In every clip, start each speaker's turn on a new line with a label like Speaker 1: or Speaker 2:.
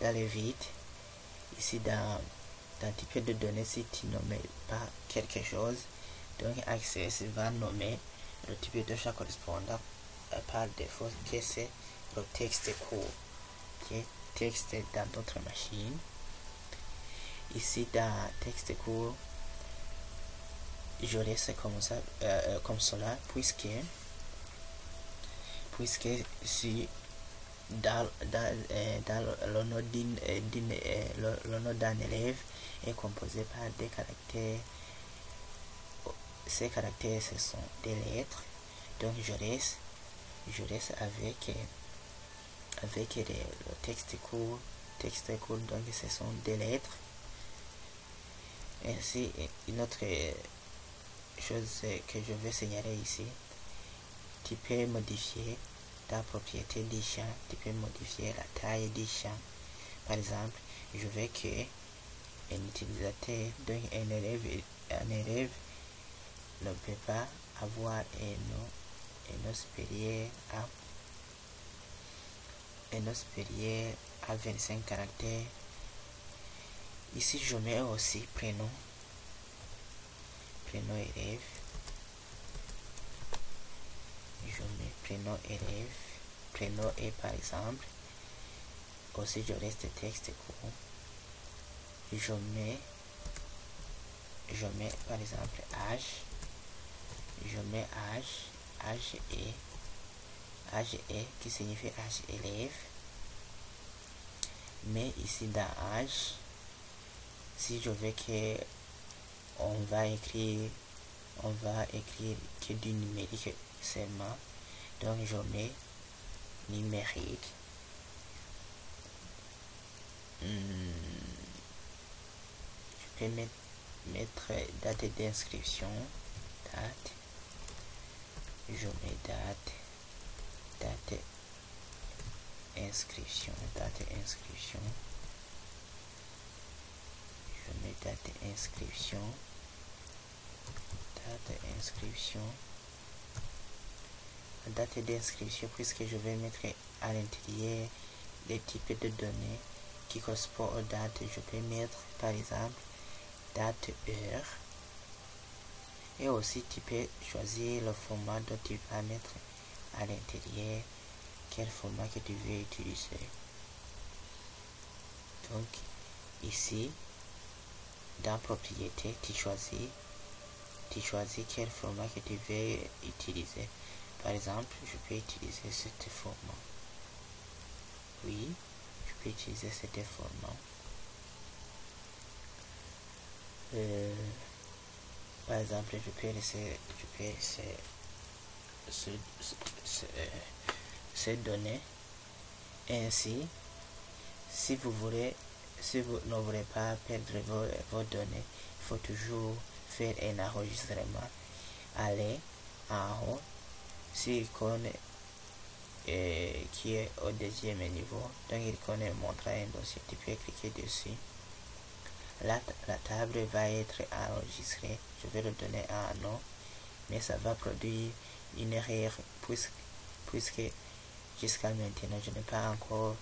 Speaker 1: d'aller vite. Ici dans type de données, si tu nommes pas quelque chose, donc Access va nommer le type de chat correspondant par défaut que c'est le texte court, qui est texte dans d'autres machines. Ici dans texte court, je laisse comme ça, comme cela, puisque si dans le nom d'un élève est composé par des caractères. Ces caractères, ce sont des lettres. Donc je laisse avec le texte court, donc ce sont des lettres. Ainsi, une autre chose que je veux signaler ici, tu peux modifier la propriété du champ, tu peux modifier la taille du champ. Par exemple, je veux que un utilisateur, donc un élève ne peut pas avoir un nom supérieur à 25 caractères. Ici, je mets aussi prénom élève. Je mets prénom élève, prénom et par exemple. Aussi, je reste texte court. Je mets par exemple âge. Je mets âge et qui signifie âge élève. Mais ici dans âge, si je veux que on va écrire que du numérique seulement, donc je mets numérique. Je peux mettre date d'inscription, date. Je mets date inscription. Je mets date d'inscription, puisque je vais mettre à l'intérieur les types de données qui correspondent aux dates. Je peux mettre par exemple date heure, et aussi tu peux choisir le format dont tu vas mettre à l'intérieur, quel format que tu veux utiliser. Donc ici dans propriété, tu choisis quel format que tu veux utiliser. Par exemple, je peux utiliser ce format. Oui, je peux utiliser ce format. Par exemple, je peux laisser ces données. Ainsi, si vous ne voulez pas perdre vos données, il faut toujours faire un enregistrement. Aller en haut sur l'icône qui est au deuxième niveau, donc l'icône montre un dossier, tu peux cliquer dessus. La table va être enregistrée. Je vais le donner un nom, mais ça va produire une erreur puisque jusqu'à maintenant je n'ai pas encore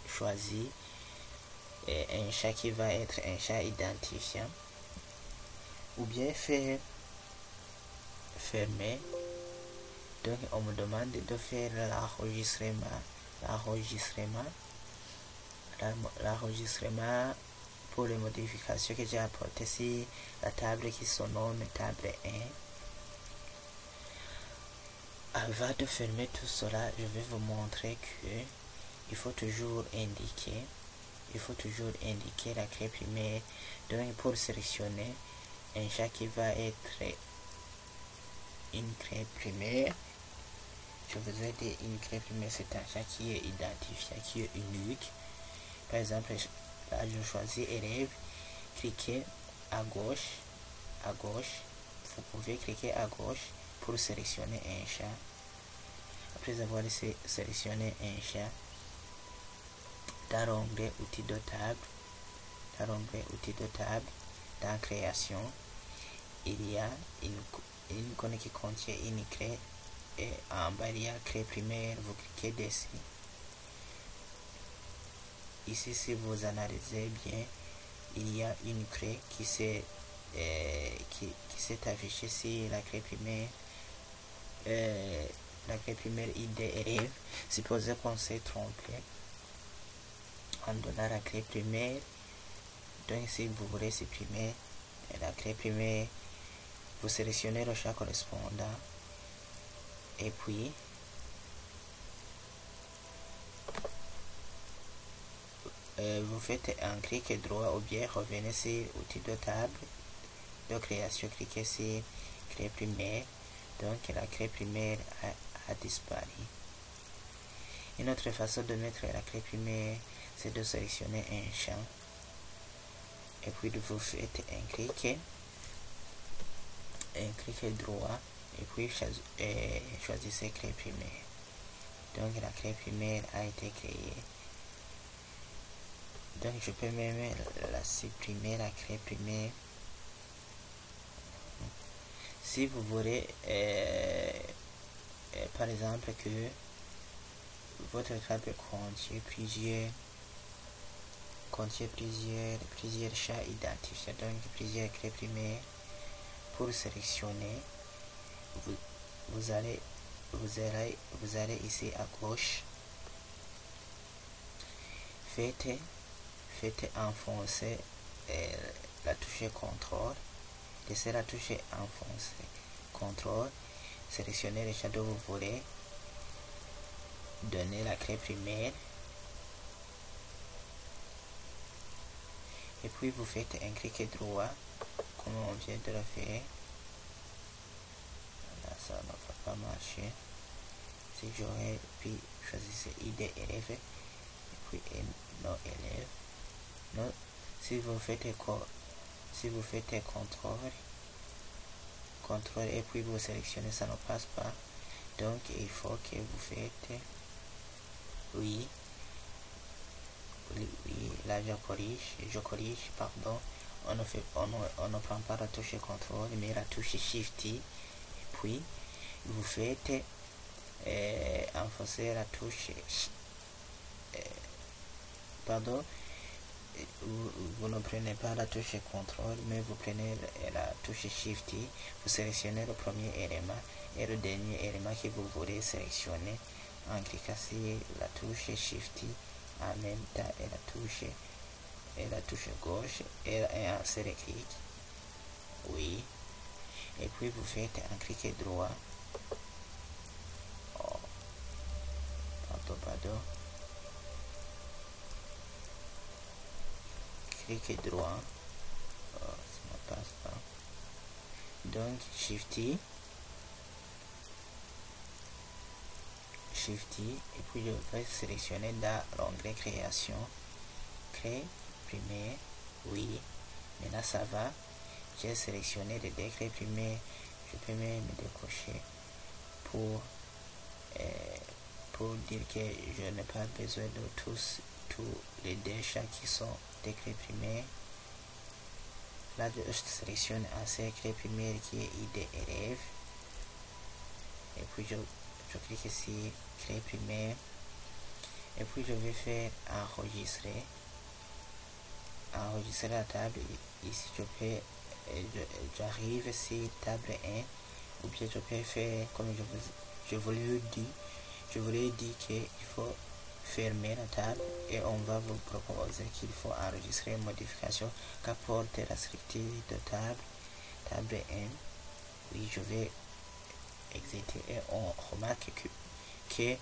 Speaker 1: choisi un chat qui va être un chat identifiant, ou bien faire fermer. Donc on me demande de faire l'enregistrement pour les modifications que j'ai apportées sur la table qui se nomme table 1. Avant de fermer tout cela, je vais vous montrer que il faut toujours indiquer la clé primaire. Donc pour sélectionner un chat qui va être une clé primaire, je vous ai dit, une clé primaire, c'est un chat qui est identifié, qui est unique. Par exemple, là je choisis élève, cliquez à gauche, vous pouvez cliquer à gauche pour sélectionner un chat. Après avoir sélectionné un chat, dans l'onglet outils de table, dans création, il y a une icône qui contient une clé, et en bas il y a clé primaire, vous cliquez dessus. ici, si vous analysez bien, il y a une clé qui s'est affichée sur la clé primaire. La clé primaire ID élève. Supposez qu'on s'est trompé en donnant la clé primaire. Donc si vous voulez supprimer la clé primaire, vous sélectionnez le champ correspondant et puis vous faites un clic droit ou bien revenez sur outil de table de création, cliquez sur clé primaire. Donc la clé primaire a disparu. Une autre façon de mettre la clé primaire, c'est de sélectionner un champ et puis vous faites un clic droit et puis choisissez clé primaire. Donc la clé primaire a été créée. Donc je peux même la supprimer, la clé primaire. Si vous voulez par exemple que votre table contient plusieurs champs identifiés, donc plusieurs clés primaires, pour sélectionner, vous allez ici à gauche, faites enfoncer la touche CTRL, laissez la touche enfoncer CTRL, sélectionnez le champ dont vous voulez donner la clé primaire et puis vous faites un clic droit comme on vient de le faire. Là, ça ne va pas marcher. Si j'aurais pu choisir ID élève et puis non élève. Non, si vous faites contrôle et puis vous sélectionnez, ça ne passe pas. Donc il faut que vous faites oui, là je corrige, pardon. On ne prend pas la touche contrôle mais la touche shift et puis vous faites enfoncer la touche pardon, vous ne prenez pas la touche contrôle mais vous prenez la touche shift, vous sélectionnez le premier élément et le dernier élément que vous voulez sélectionner en cliquant sur la touche shift en même temps et la touche gauche et un seul clic, oui, et puis vous faites un clic droit, pardon, clic droit, ça ne passe pas, donc shift et puis je vais sélectionner dans l'onglet création, clé primaire, oui, maintenant ça va, j'ai sélectionné les deux clés primaires, je peux même me décocher pour dire que je n'ai pas besoin de tous les deux champs qui sont des clés primaires. Là je sélectionne un seul clé primaire qui est ID élève et puis je clique sur clé primaire et puis je vais faire enregistrer la table. Ici j'arrive sur table 1 ou bien je peux faire comme je vous l'ai dit qu'il faut fermer la table et on va vous proposer qu'il faut enregistrer une modification qu'apporte la structure de table 1. Oui, je vais exiter et on remarque que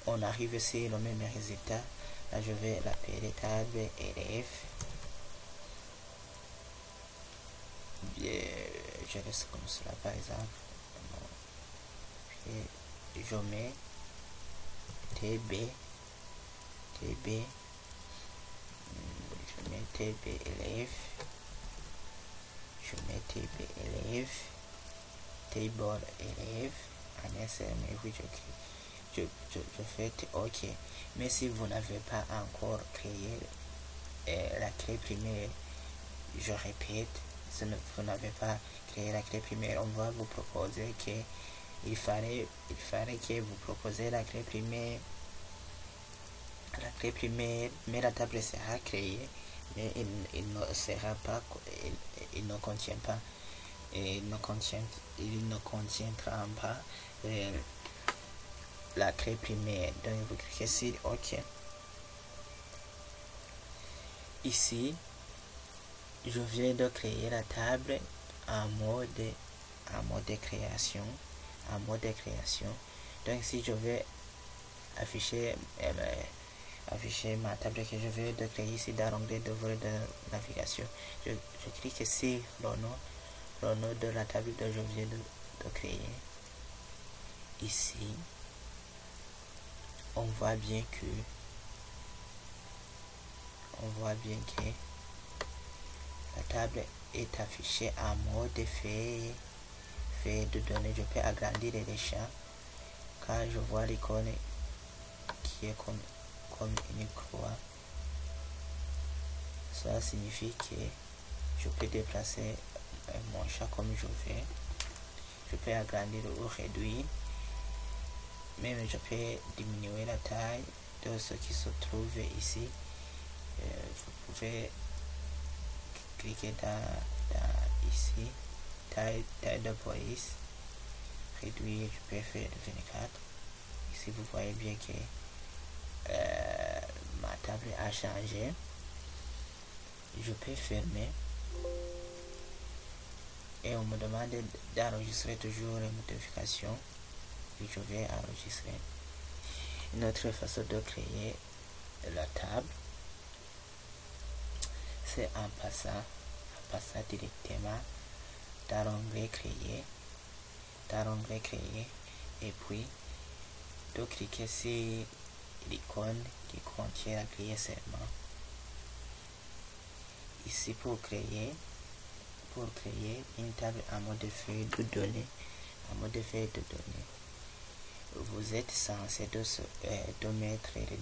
Speaker 1: on arrive sur le même résultat. Là je vais l'appeler table élève. Je laisse comme cela par exemple. Et je mets TB, je mets TB élève, table élève, en SM, et puis je fais OK. Mais si vous n'avez pas encore créé la clé primaire, je répète, si vous n'avez pas créé la clé primaire, on va vous proposer que il fallait que vous proposez la clé primaire la clé primaire, mais la table sera créée, mais il ne sera pas, il ne contient pas, il ne contiendra pas la clé primaire. Donc vous cliquez sur OK. Ici, je viens de créer la table en mode de création. Donc si je vais afficher ma table que je vais de créer ici dans l'onglet de navigation, je clique sur le nom de la table que je viens de créer. Ici, on voit bien que la table est affichée en mode feuille de données. Je peux agrandir les champs car je vois l'icône qui est comme une croix. Cela signifie que je peux déplacer mon champ comme je veux. Je peux agrandir ou réduire. Même je peux diminuer la taille de ce qui se trouve ici. Vous pouvez cliquer dans ici, taille de police, réduire, je peux faire 24. Ici vous voyez bien que ma table a changé. Je peux fermer et on me demande d'enregistrer toujours les modifications et je vais enregistrer. Une autre façon de créer la table, c'est en passant directement dans l'onglet créer, et puis de cliquer sur l'icône qui contient la clé seulement. Ici pour créer une table en mode feuille de données, vous êtes censé de mettre les